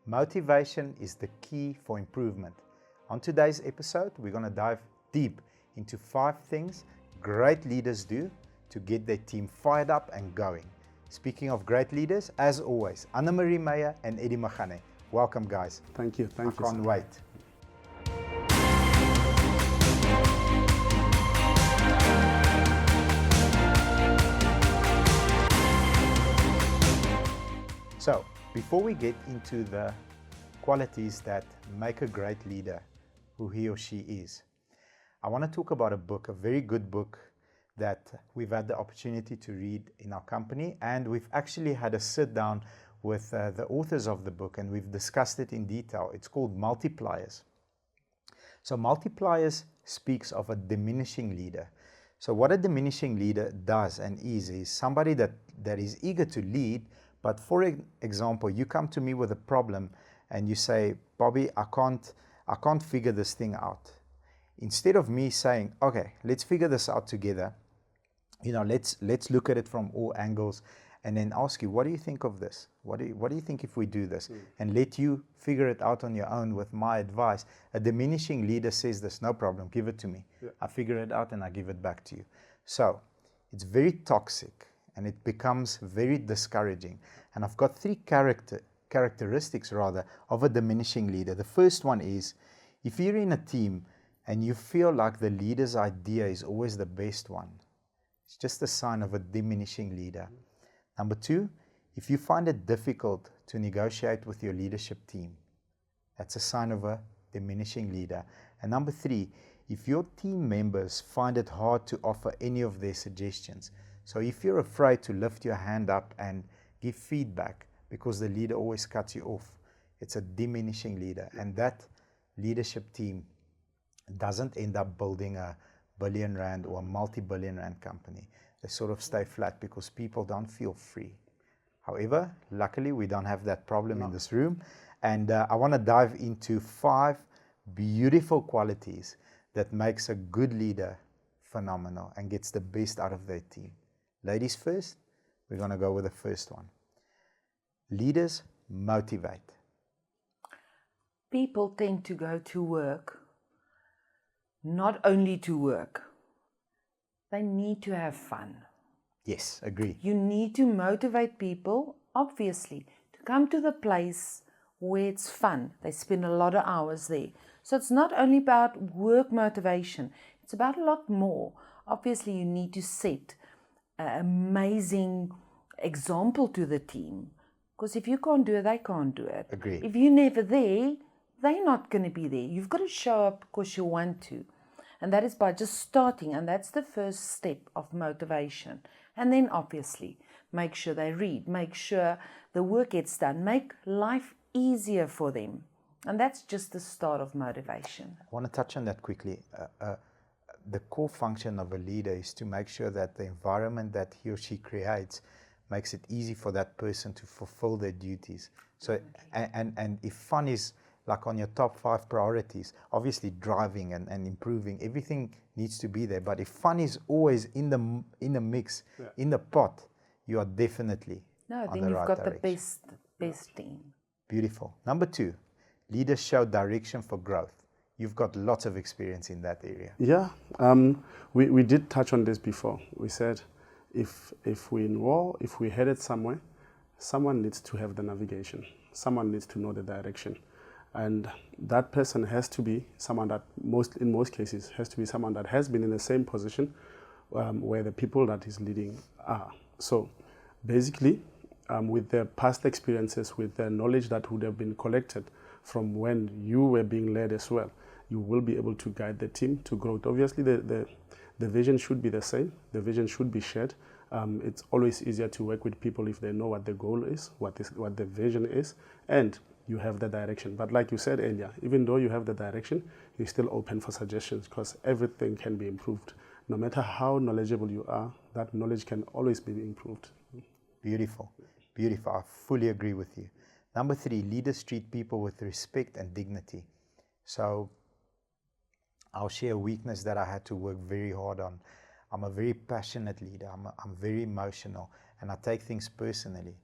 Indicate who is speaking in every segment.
Speaker 1: Motivation is the key for improvement. On today's episode, we're going to dive deep into 5 things great leaders do to get their team fired up and going. Speaking of great leaders, as always, Anna-Marie Meyer and Eddie Magane. Welcome, guys.
Speaker 2: Thank you.
Speaker 1: I can't wait. So, before we get into the qualities that make a great leader, who he or she is, I want to talk about a book, a very good book that we've had the opportunity to read in our company, and we've actually had a sit down with the authors of the book, and we've discussed it in detail. It's called Multipliers. So Multipliers speaks of a diminishing leader. So what a diminishing leader does and is somebody that is eager to lead, but for example, you come to me with a problem and you say, Bobby, I can't figure this thing out. Instead of me saying, okay, let's figure this out together, let's look at it from all angles, and then ask you, what do you think of this? What do you think if we do this? And let you figure it out on your own with my advice. A diminishing leader says this, no problem, give it to me. Yeah. I figure it out and I give it back to you. So it's very toxic and it becomes very discouraging. And I've got 3 characteristics of a diminishing leader. The first one is, if you're in a team and you feel like the leader's idea is always the best one, it's just a sign of a diminishing leader. Number 2, if you find it difficult to negotiate with your leadership team, that's a sign of a diminishing leader. And number 3, if your team members find it hard to offer any of their suggestions, so if you're afraid to lift your hand up and give feedback because the leader always cuts you off, it's a diminishing leader. And that leadership team doesn't end up building a billion rand or a multi-billion rand company. They sort of stay flat because people don't feel free. However, luckily we don't have that problem in this room. And I want to dive into 5 beautiful qualities that makes a good leader phenomenal and gets the best out of their team. Ladies first, we're going to go with the first one. Leaders motivate.
Speaker 3: People tend to go to work not only to work. They need to have fun.
Speaker 1: Yes, agree.
Speaker 3: You need to motivate people, obviously, to come to the place where it's fun. They spend a lot of hours there. So it's not only about work motivation, it's about a lot more. Obviously, you need to set an amazing example to the team. Because if you can't do it, they can't do it.
Speaker 1: Agree.
Speaker 3: If you're never there, they're not going to be there. You've got to show up because you want to. And that is by just starting, and that's the first step of motivation. And then obviously, make sure they read, make sure the work gets done, make life easier for them. And that's just the start of motivation.
Speaker 1: I want to touch on that quickly. The core function of a leader is to make sure that the environment that he or she creates makes it easy for that person to fulfill their duties. So, and if fun is like on your top 5 priorities, obviously driving and improving, everything needs to be there. But if fun is always in the mix, in the pot, you are definitely on
Speaker 3: then
Speaker 1: the
Speaker 3: you've
Speaker 1: right
Speaker 3: got
Speaker 1: direction.
Speaker 3: the best team.
Speaker 1: Beautiful. Number 2, leaders show direction for growth. You've got lots of experience in that area.
Speaker 2: Yeah, we did touch on this before. We said if we're in war, if we're headed somewhere, someone needs to have the navigation. Someone needs to know the direction. And that person has to be someone that in most cases has to be someone that has been in the same position where the people that is leading are. So basically, with their past experiences, with the knowledge that would have been collected from when you were being led as well, you will be able to guide the team to growth. Obviously, the vision should be the same. The vision should be shared. It's always easier to work with people if they know what the goal is, what the vision is, and you have the direction. But like you said earlier, even though you have the direction, you're still open for suggestions because everything can be improved. No matter how knowledgeable you are, that knowledge can always be improved.
Speaker 1: Beautiful. Beautiful. I fully agree with you. Number 3, leaders treat people with respect and dignity. So I'll share a weakness that I had to work very hard on. I'm a very passionate leader. I'm very emotional, and I take things personally.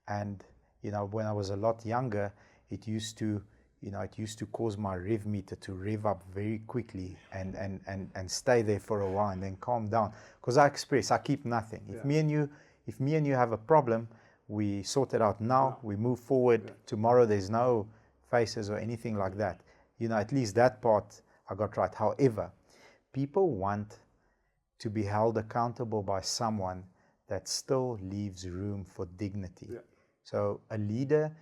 Speaker 1: And when I was a lot younger, it used to, it used to cause my rev meter to rev up very quickly and stay there for a while and then calm down. Because I keep nothing. If me and you have a problem, we sort it out now, we move forward. Tomorrow there's no faces or anything like that. At least that part I got right. However, people want to be held accountable by someone that still leaves room for dignity. So a leader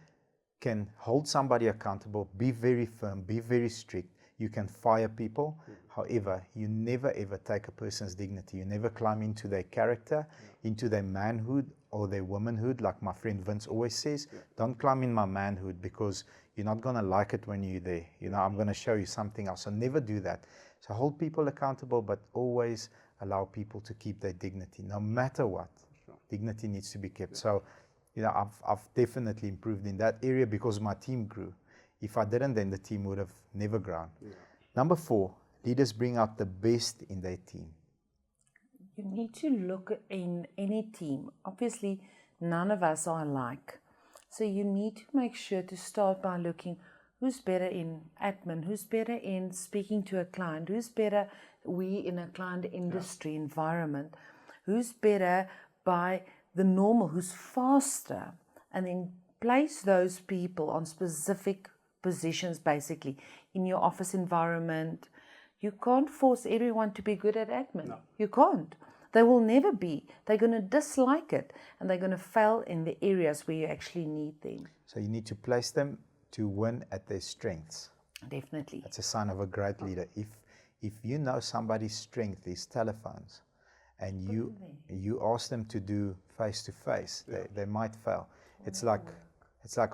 Speaker 1: can hold somebody accountable, be very firm, be very strict. You can fire people. However, you never ever take a person's dignity. You never climb into their character, into their manhood or their womanhood. Like my friend Vince always says, don't climb in my manhood, because you're not going to like it when you're there. I'm going to show you something else. So never do that. So hold people accountable, but always allow people to keep their dignity, no matter what. Dignity needs to be kept. So, I've definitely improved in that area because my team grew. If I didn't, then the team would have never grown. Number 4, leaders bring out the best in their team.
Speaker 3: You need to look in any team. Obviously, none of us are alike. So you need to make sure to start by looking who's better in admin, who's better in speaking to a client, who's better in a client industry environment, who's better by the normal, who's faster, and then place those people on specific positions, basically, in your office environment. You can't force everyone to be good at admin. No. You can't. They will never be. They're going to dislike it, and they're going to fail in the areas where you actually need them.
Speaker 1: So you need to place them to win at their strengths.
Speaker 3: Definitely.
Speaker 1: That's a sign of a great leader. If you know somebody's strength is telephones, and you ask them to do face-to-face, they might fail. It's like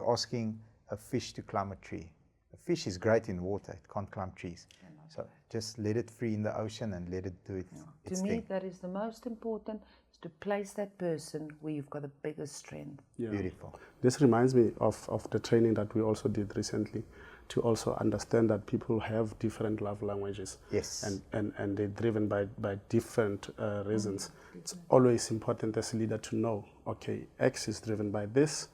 Speaker 1: asking a fish to climb a tree. A fish is great in water. It can't climb trees. So just let it free in the ocean and let it do its thing.
Speaker 3: To me, that is the most important, is to place that person where you've got the biggest strength.
Speaker 1: Beautiful.
Speaker 2: This reminds me of the training that we also did recently, to also understand that people have different love languages.
Speaker 1: Yes.
Speaker 2: And they're driven by different reasons. It's always important as a leader to know, okay, X is driven by this,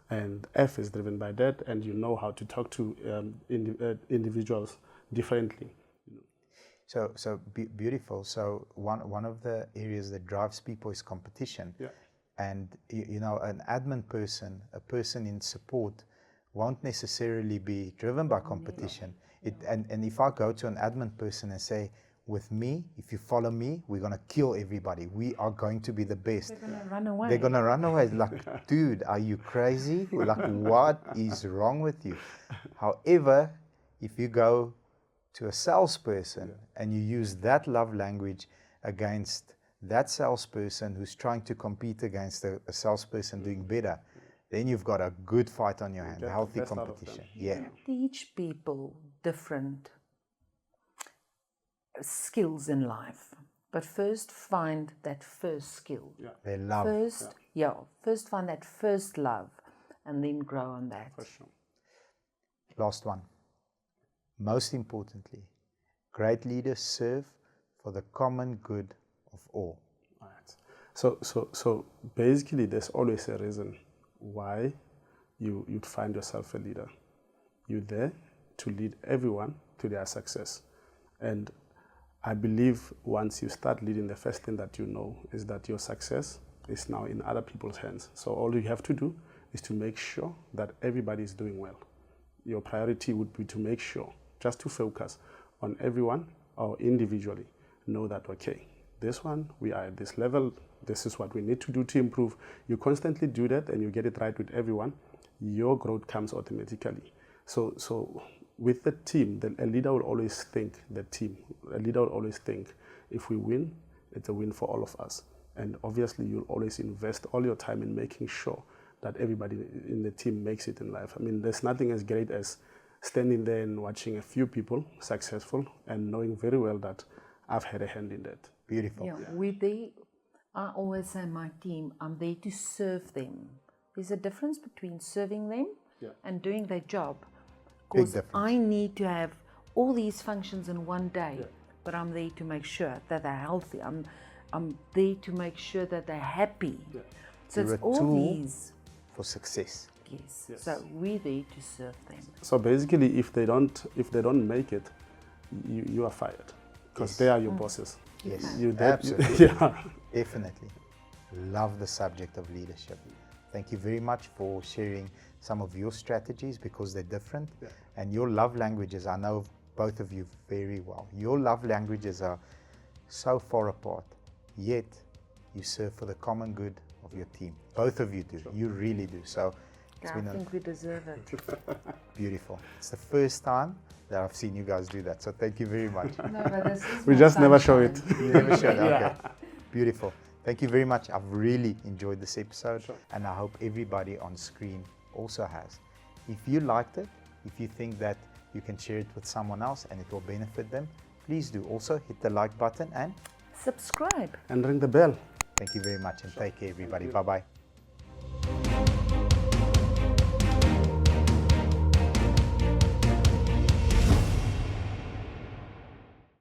Speaker 2: and F is driven by that, and you know how to talk to individuals differently.
Speaker 1: So beautiful. So one of the areas that drives people is competition. And an admin person, a person in support, won't necessarily be driven by competition. And if I go to an admin person and say, with me, if you follow me, we're going to kill everybody. We are going to be the best.
Speaker 3: They're going to run away.
Speaker 1: They're going to run away. Like, dude, are you crazy? Like, what is wrong with you? However, if you go to a salesperson and you use that love language against that salesperson who's trying to compete against a salesperson doing better, then you've got a good fight on your hand, a healthy competition.
Speaker 3: Teach people different skills in life, but first find that first skill.
Speaker 1: Their love.
Speaker 3: First find that first love, and then grow on that.
Speaker 2: For sure.
Speaker 1: Last one. Most importantly, great leaders serve for the common good of all.
Speaker 2: Right. So basically, there's always a reason why you'd find yourself a leader. You're there to lead everyone to their success. And I believe once you start leading, the first thing that you know is that your success is now in other people's hands. So all you have to do is to make sure that everybody is doing well. Your priority would be to make sure, just to focus on everyone or individually, know that, okay, this one, we are at this level, this is what we need to do to improve. You constantly do that and you get it right with everyone, your growth comes automatically. So with the team, a leader will always think the team. A leader will always think, if we win, it's a win for all of us. And obviously, you'll always invest all your time in making sure that everybody in the team makes it in life. I mean, there's nothing as great as standing there and watching a few people successful and knowing very well that I've had a hand in that.
Speaker 1: Beautiful.
Speaker 3: I always say my team, I'm there to serve them. There's a difference between serving them and doing their job. Because I need to have all these functions in one day, but I'm there to make sure that they're healthy. I'm there to make sure that they're happy. So
Speaker 1: You're
Speaker 3: it's all these
Speaker 1: for success.
Speaker 3: Yes.
Speaker 2: Yes.
Speaker 3: So we're there to serve them.
Speaker 2: So basically, if they don't make it, you are fired, because
Speaker 1: Yes.
Speaker 2: they are your bosses.
Speaker 1: Yes,
Speaker 2: You
Speaker 1: absolutely.
Speaker 2: yeah.
Speaker 1: Definitely. Love the subject of leadership. Thank you very much for sharing some of your strategies, because they're different.
Speaker 2: Yeah.
Speaker 1: And your love languages, I know both of you very well. Your love languages are so far apart, yet you serve for the common good of your team. Both of you do. You really do. So it's
Speaker 3: I
Speaker 1: been
Speaker 3: think we deserve it.
Speaker 1: beautiful. It's the first time that I've seen you guys do that. So thank you very much.
Speaker 3: No, but this is
Speaker 2: We
Speaker 3: my
Speaker 2: just never show it.
Speaker 3: sunshine.
Speaker 1: You never showed. Okay.
Speaker 2: Yeah.
Speaker 1: Beautiful. Thank you very much. I've really enjoyed this episode,
Speaker 2: Sure.
Speaker 1: and I hope everybody on screen also has. If you liked it, if you think that you can share it with someone else and it will benefit them, please do. Also hit the like button, and
Speaker 3: Subscribe.
Speaker 2: And ring the bell.
Speaker 1: thank you very much, and take care, everybody. Bye-bye.